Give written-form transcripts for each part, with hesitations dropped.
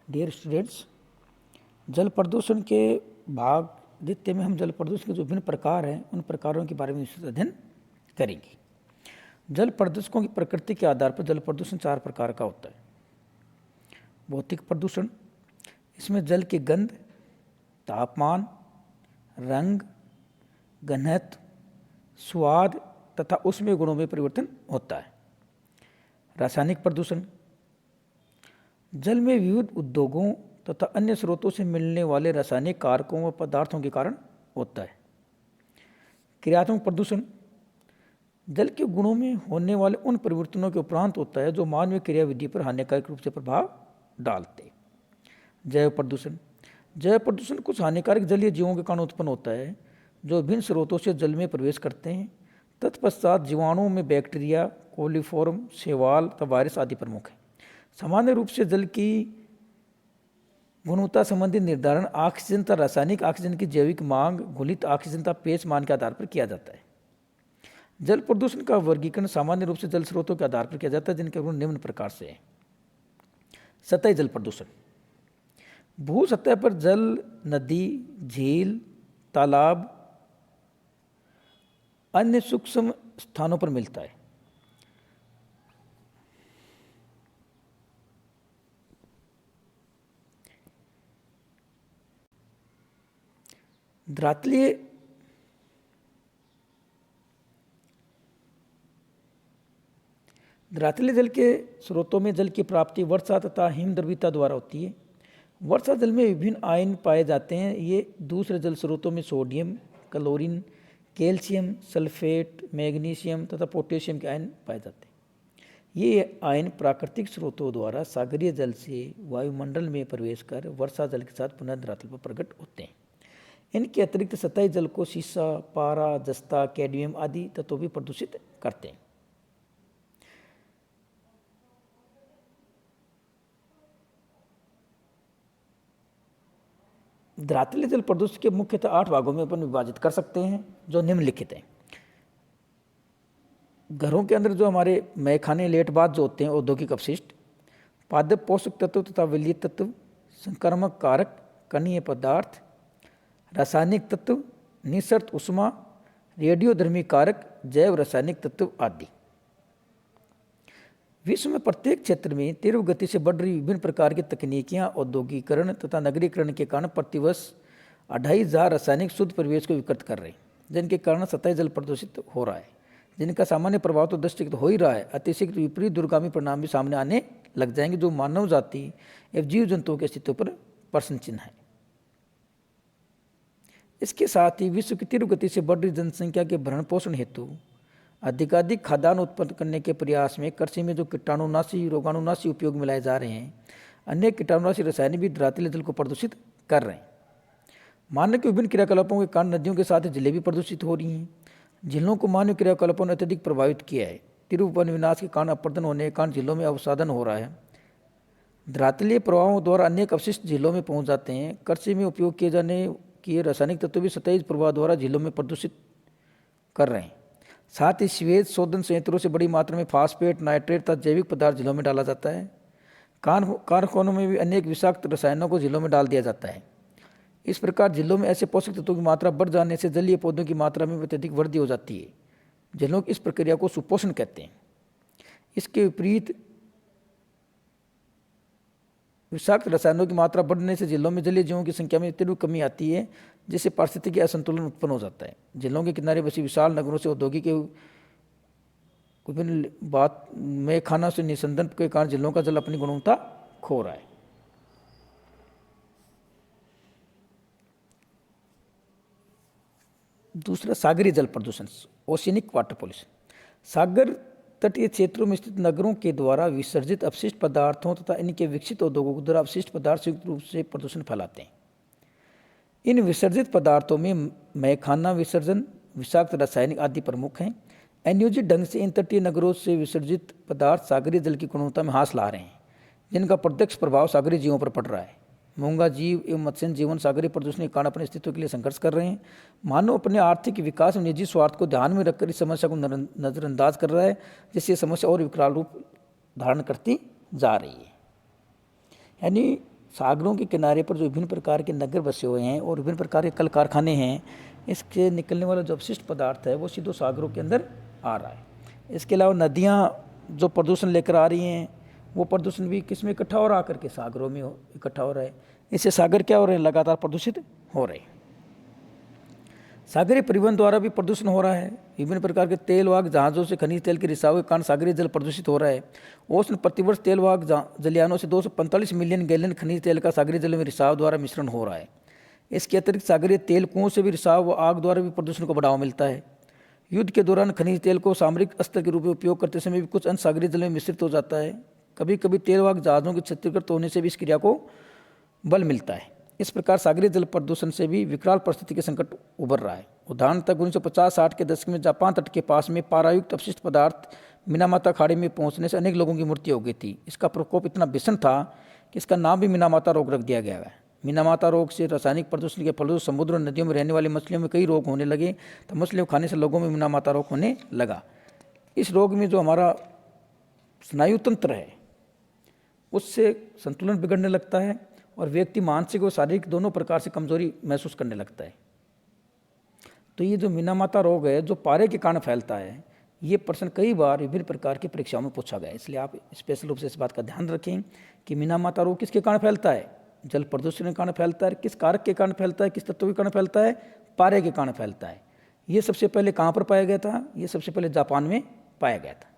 Dear students, जल प्रदूषण के भाग द्वितीय में हम जल प्रदूषण के जो विभिन्न प्रकार हैं उन प्रकारों के बारे में विस्तृत अध्ययन करेंगे। जल प्रदूषकों की प्रकृति के आधार पर जल प्रदूषण 4 प्रकार का होता है। भौतिक प्रदूषण, इसमें जल की गंध, तापमान, रंग, घनत्व, स्वाद तथा उसमें गुणों में परिवर्तन होता है। रासायनिक प्रदूषण, जल में विविध उद्योगों तथा अन्य स्रोतों से मिलने वाले रासायनिक कारकों व पदार्थों के कारण होता है। क्रियात्मक प्रदूषण, जल के गुणों में होने वाले उन परिवर्तनों के उपरांत होता है जो मानवीय क्रियाविधि पर हानिकारक रूप से प्रभाव डालते। जैव प्रदूषण, जैव प्रदूषण कुछ हानिकारक जलीय जीवों के कारण उत्पन्न होता है जो विभिन्न स्रोतों से जल में प्रवेश करते हैं। तत्पश्चात जीवाणुओं में बैक्टीरिया, कोलीफॉर्म, शैवाल तथा वायरस आदि प्रमुख हैं। सामान्य रूप से जल की गुणवत्ता संबंधी निर्धारण ऑक्सीजन तथा रासायनिक ऑक्सीजन की जैविक मांग, घुलित ऑक्सीजन तथा पेश मान के आधार पर किया जाता है। जल प्रदूषण का वर्गीकरण सामान्य रूप से जल स्रोतों के आधार पर किया जाता है जिनके गुण निम्न प्रकार से है। सतही जल प्रदूषण, भू सतह पर जल नदी, झील, तालाब, अन्य सूक्ष्म स्थानों पर मिलता है। धरातलीय जल के स्रोतों में जल की प्राप्ति वर्षा तथा हिमद्रव्यता द्वारा होती है। वर्षा जल में विभिन्न आयन पाए जाते हैं। ये दूसरे जल स्रोतों में sodium, chlorine, calcium, sulphate, magnesium तथा पोटेशियम के आयन पाए जाते हैं। ये आयन प्राकृतिक स्रोतों द्वारा सागरीय जल से वायुमंडल में प्रवेश कर वर्षा जल के साथ पुनः धरातल पर प्रकट होते हैं। इनके अतिरिक्त सतही जल को सीसा, पारा, जस्ता, कैडमियम आदि तत्व भी प्रदूषित करते हैं। धरातलीय जल प्रदूषण के मुख्यतः 8 भागों में अपन विभाजित कर सकते हैं जो निम्नलिखित हैं। घरों के अंदर जो हमारे मैखाने, लेटबाथ जो होते हैं, औद्योगिक अपशिष्ट, पादप पोषक तत्व तथा विलीय तत्व, संक्रामक कारक, कणीय पदार्थ, रासायनिक तत्व, निसर्त उष्मा, रेडियोधर्मी कारक, जैव रासायनिक तत्व आदि। विश्व में प्रत्येक क्षेत्र में तीव्र गति से बढ़ रही विभिन्न प्रकार की तकनीकियां, औद्योगिकरण तथा नगरीकरण के कारण प्रतिवर्ष 2500 रासायनिक शुद्ध परिवेश को विकृत कर रहे हैं, जिनके कारण सतही जल प्रदूषित हो रहा है। जिनका सामान्य प्रभाव तो दृष्टिगत हो ही रहा है, अतिशीघ्र विपरीत दूरगामी परिणाम भी सामने आने लग जाएंगे जो मानव जाति एवं जीव जंतुओं के अस्तित्व पर प्रश्न चिन्ह है। इसके साथ ही विश्व की तीव्र गति से बढ़ रही जनसंख्या के भरण पोषण हेतु अधिकाधिक खाद्यान्न उत्पन्न करने के प्रयास में कृषि में जो कीटाणुनाशी, रोगाणुनाशी उपयोग में लाए जा रहे हैं, अन्य कीटाणुनाशी रसायन भी धरातलीय जल को प्रदूषित कर रहे हैं। मानव के विभिन्न क्रियाकलापों के कारण नदियों के साथ झीलें भी प्रदूषित हो रही हैं। झीलों को मानव क्रियाकलापों ने अत्यधिक प्रभावित किया है। तीव्र वन विनाश के कारण अपरदन होने के कारण झीलों में अवसादन हो रहा है। धरातलीय प्रवाहों द्वारा अनेक अपशिष्ट झीलों में पहुंच जाते हैं। कृषि में उपयोग किए जाने के रासायनिक तत्व भी सतही प्रवाह द्वारा झीलों में प्रदूषित कर रहे हैं। साथ ही सीवेज शोधन संयंत्रों से बड़ी मात्रा में फास्फेट, नाइट्रेट तथा जैविक पदार्थ झीलों में डाला जाता है। कारखानों में भी अनेक विषाक्त रसायनों को झीलों में डाल दिया जाता है। इस प्रकार झीलों में ऐसे पोषक तत्वों की मात्रा बढ़ जाने से जलीय पौधों की मात्रा में अत्यधिक वृद्धि हो जाती है। झीलों की इस प्रक्रिया को सुपोषण कहते हैं। इसके विपरीत विषाक्त रसायनों की मात्रा बढ़ने से झीलों में जलीय जीवों की संख्या में तीव्र कमी आती है, जिससे पारिस्थितिकी असंतुलन उत्पन्न हो जाता है। झीलों के किनारे बसी विशाल नगरों से औद्योगिक विभिन्न बात में खाना से निस्संदन के कारण झीलों का जल अपनी गुणवत्ता खो रहा है। दूसरा, सागरीय जल प्रदूषण, ओशियनिक वाटर पॉल्यूशन। सागर तटीय क्षेत्रों में स्थित नगरों के द्वारा विसर्जित अपशिष्ट पदार्थों तथा इनके विकसित उद्योगों द्वारा अपशिष्ट पदार्थ संयुक्त रूप से प्रदूषण फैलाते हैं। इन विसर्जित पदार्थों में मैखाना विसर्जन, विषाक्त रासायनिक आदि प्रमुख हैं। अनियोजित ढंग से इन तटीय नगरों से विसर्जित पदार्थ सागरीय जल की गुणवत्ता में ह्रास ला रहे हैं, जिनका प्रत्यक्ष प्रभाव सागरीय जीवों पर पड़ रहा है। मूंगा जीव एवं मत्स्य जीवन सागरीय प्रदूषण के कारण अपने अस्तित्व के लिए संघर्ष कर रहे हैं। मानव अपने आर्थिक विकास और निजी स्वार्थ को ध्यान में रखकर इस समस्या को नज़रअंदाज कर रहा है, जिससे ये समस्या और विकराल रूप धारण करती जा रही है। यानी सागरों के किनारे पर जो विभिन्न प्रकार के नगर बसे हुए हैं और विभिन्न प्रकार के कल कारखाने हैं, इसके निकलने वाला जो अपशिष्ट पदार्थ है वो सीधे सागरों के अंदर आ रहा है। इसके अलावा नदियाँ जो प्रदूषण लेकर आ रही हैं, वो प्रदूषण भी किस में इकट्ठा हो रहा, आकर के सागरों में इकट्ठा हो रहा है। इससे सागर क्या हो रहे हैं, लगातार प्रदूषित हो रहे हैं। सागरीय परिवहन द्वारा भी प्रदूषण हो रहा है। विभिन्न प्रकार के तेल वाहक जहाज़ों से खनिज तेल के रिसाव के कारण सागरीय जल प्रदूषित हो रहा है। ओसन प्रतिवर्ष तेल वाहक जलयानों से 245 मिलियन गैलन खनिज तेल का सागरीय जल में रिसाव द्वारा मिश्रण हो रहा है। इसके अतिरिक्त सागरीय तेल कुओं से भी रिसाव व आग द्वारा भी प्रदूषण को बढ़ावा मिलता है। युद्ध के दौरान खनिज तेल को सामरिक अस्त्र के रूप में उपयोग करते समय भी कुछ अंश सागरीय जल में मिश्रित हो जाता है। कभी कभी तेल वाहक जहाज़ों के क्षतिग्रस्त होने से भी इस क्रिया को बल मिलता है। इस प्रकार सागरीय जल प्रदूषण से भी विकराल परिस्थिति के संकट उभर रहा है। उदाहरण तक 1950-60 के दशक में जापान तट के पास में पारायुक्त अपशिष्ट पदार्थ मिनामाता खाड़ी में पहुंचने से अनेक लोगों की मृत्यु हो गई थी। इसका प्रकोप इतना भीषण था कि इसका नाम भी मिनामाता रोग रख दिया गया है। मिनामाता रोग से रासायनिक प्रदूषण के फलस्वरूप समुद्र और नदियों में रहने वाली मछलियों में कई रोग होने लगे, तो मछलियों खाने से लोगों में मिनामाता रोग होने लगा। इस रोग में जो हमारा स्नायु तंत्र है उससे संतुलन बिगड़ने लगता है और व्यक्ति मानसिक और शारीरिक दोनों प्रकार से कमजोरी महसूस करने लगता है। तो ये जो मिनामाता रोग है जो पारे के कारण फैलता है, ये प्रश्न कई बार विभिन्न प्रकार की परीक्षाओं में पूछा गया है। इसलिए आप स्पेशल रूप से इस बात का ध्यान रखें कि मिनामाता रोग किसके कारण फैलता है, जल प्रदूषण के कारण फैलता है, किस कारक के कारण फैलता है, किस तत्व के कारण फैलता है, पारे के कारण फैलता है। ये सबसे पहले कहाँ पर पाया गया था, ये सबसे पहले जापान में पाया गया था।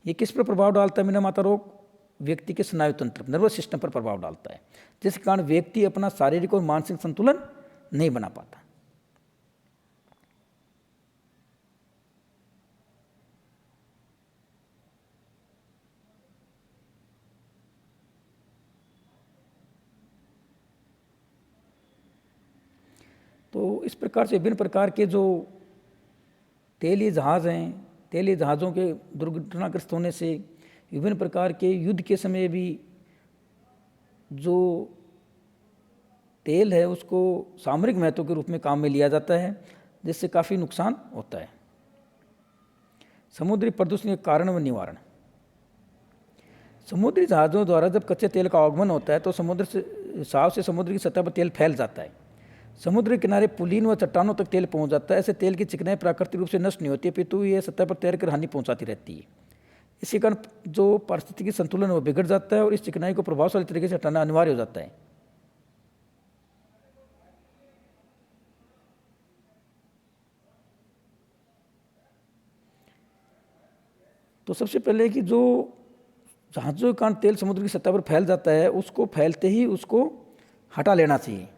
ये किस पर प्रभाव डालता है मिनामाता रोग, व्यक्ति के स्नायु तंत्र नर्वस सिस्टम पर प्रभाव डालता है, जिस कारण व्यक्ति अपना शारीरिक और मानसिक संतुलन नहीं बना पाता। तो इस प्रकार से विभिन्न प्रकार के जो तेलीय जहाज़ हैं, तेलीय जहाज़ों के दुर्घटनाग्रस्त होने से विभिन्न प्रकार के युद्ध के समय भी जो तेल है उसको सामरिक महत्व के रूप में काम में लिया जाता है, जिससे काफ़ी नुकसान होता है। समुद्री प्रदूषण के कारण व निवारण। समुद्री जहाज़ों द्वारा जब कच्चे तेल का आगमन होता है तो समुद्र से रिसाव से समुद्र की सतह पर तेल फैल जाता है। समुद्र के किनारे पुलिन व चट्टानों तक तेल पहुंच जाता है। ऐसे तेल की चिकनाई प्राकृतिक रूप से नष्ट नहीं होती है, पितु ये सतह पर तैरकर हानि पहुंचाती रहती है। इसी कारण जो पारिस्थितिकी संतुलन वो बिगड़ जाता है और इस चिकनाई को प्रभावशाली तरीके से हटाना अनिवार्य हो जाता है। तो सबसे पहले कि जो जहाज़ों के कारण तेल समुद्र की सतह पर फैल जाता है उसको फैलते ही उसको हटा लेना चाहिए।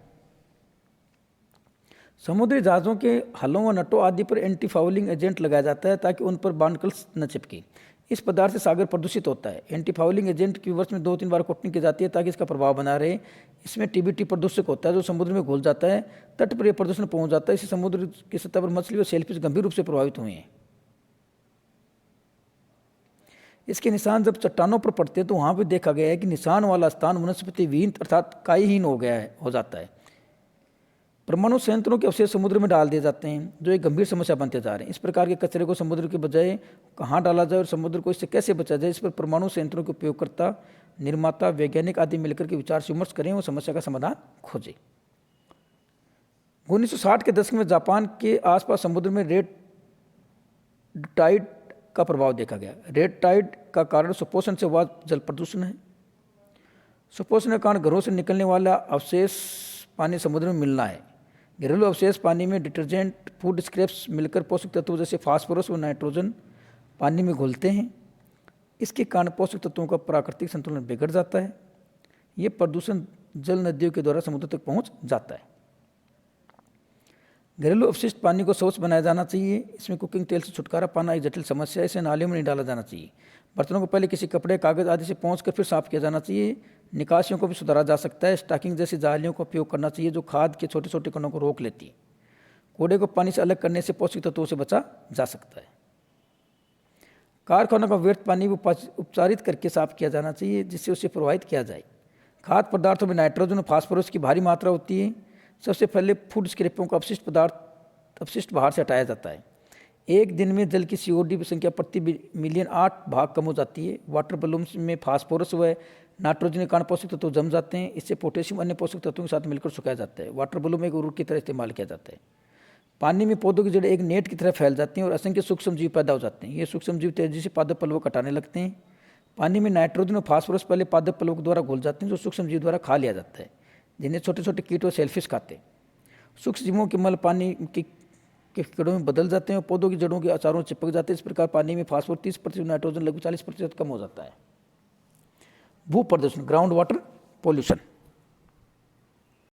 समुद्री जहाज़ों के हलों व नटों आदि पर एंटी फाउलिंग एजेंट लगाया जाता है ताकि उन पर बार्नकल्स न चिपके। इस पदार्थ से सागर प्रदूषित होता है। एंटी फाउलिंग एजेंट की वर्ष में 2-3 बार कोटिंग की जाती है ताकि इसका प्रभाव बना रहे। इसमें टीबीटी प्रदूषक होता है जो समुद्र में घुल जाता है, तट पर यह प्रदूषण पहुंच जाता है। इससे समुद्र की सतह पर मछली और सेलफिश गंभीर रूप से प्रभावित हुए हैं। इसके निशान जब चट्टानों पर पड़ते हैं तो वहाँ भी देखा गया है कि निशान वाला स्थान वनस्पति विहीन अर्थात काईहीन हो जाता है। परमाणु संयंत्रों के अवशेष समुद्र में डाल दिए जाते हैं जो एक गंभीर समस्या बनते जा रहे हैं। इस प्रकार के कचरे को समुद्र के बजाय कहाँ डाला जाए और समुद्र को इससे कैसे बचा जाए, इस पर परमाणु संयंत्रों के उपयोगकर्ता, निर्माता, वैज्ञानिक आदि मिलकर के विचार विमर्श करें और समस्या का समाधान खोजें। 1960 के दशक में जापान के आसपास समुद्र में रेड टाइड का प्रभाव देखा गया। रेड टाइड का कारण सुपोषण से हुआ जल प्रदूषण है। सुपोषण के कारण घरों से निकलने वाला अवशेष पानी समुद्र में मिलना है। घरेलू अवशेष पानी में डिटर्जेंट, फूड स्क्रैप्स मिलकर पोषक तत्वों जैसे फास्फोरस और नाइट्रोजन पानी में घुलते हैं। इसके कारण पोषक तत्वों का प्राकृतिक संतुलन बिगड़ जाता है। ये प्रदूषण जल नदियों के द्वारा समुद्र तक पहुंच जाता है। घरेलू अपशिष्ट पानी को स्वच्छ बनाया जाना चाहिए। इसमें कुकिंग तेल से छुटकारा पाना एक जटिल समस्या है। इसे नालियों में नहीं डाला जाना चाहिए। बर्तनों को पहले किसी कपड़े, कागज आदि से पोंछ कर फिर साफ किया जाना चाहिए। निकासियों को भी सुधारा जा सकता है। स्टॉकिंग जैसी जालियों का उपयोग करना चाहिए जो खाद के छोटे छोटे कणों को रोक लेती है। कूड़े को पानी से अलग करने से पौष्टिक तत्वों से बचा जा सकता है। कारखानों का व्यर्थ पानी भी उपचारित करके साफ किया जाना चाहिए जिससे उसे प्रवाहित किया जाए। खाद्य पदार्थों में नाइट्रोजन और फास्फोरस की भारी मात्रा होती है। सबसे पहले फूड स्क्रैपों का अपशिष्ट बाहर से हटाया जाता है। एक दिन में जल की सीओडी की संख्या प्रति मिलियन 8 भाग कम हो जाती है। वाटर बलून्स में फास्फोरस व नाइट्रोजन के कारण पोषक तत्व जम जाते हैं, इससे पोटेशियम अन्य पोषक तत्वों के साथ मिलकर सुखाया जाता है। वाटर बलून में एक उर्वरक की तरह इस्तेमाल किया जाता है। पानी में पौधों की जड़ें एक नेट की तरह फैल जाती हैं और असंख्य सूक्ष्म जीव पैदा हो जाते हैं। ये सूक्ष्म जीव तेजी से पादप पल्लव हटाने लगते हैं। पानी में नाइट्रोजन और फास्फोरस पहले पादप पल्लव द्वारा घुल जाते हैं, जो सूक्ष्म जीव द्वारा खा लिया जाता है, जिन्हें छोटे छोटे कीट और सेलफिश खाते हैं। सूक्ष्म जीवों के मल पानी के कीड़ों में बदल जाते हैं और पौधों की जड़ों के आचारों चिपक जाते हैं। इस प्रकार पानी में फास्फोरस 30%, नाइट्रोजन लगभग 40% कम हो जाता है। भू प्रदूषण, ग्राउंड वाटर पोल्यूशन।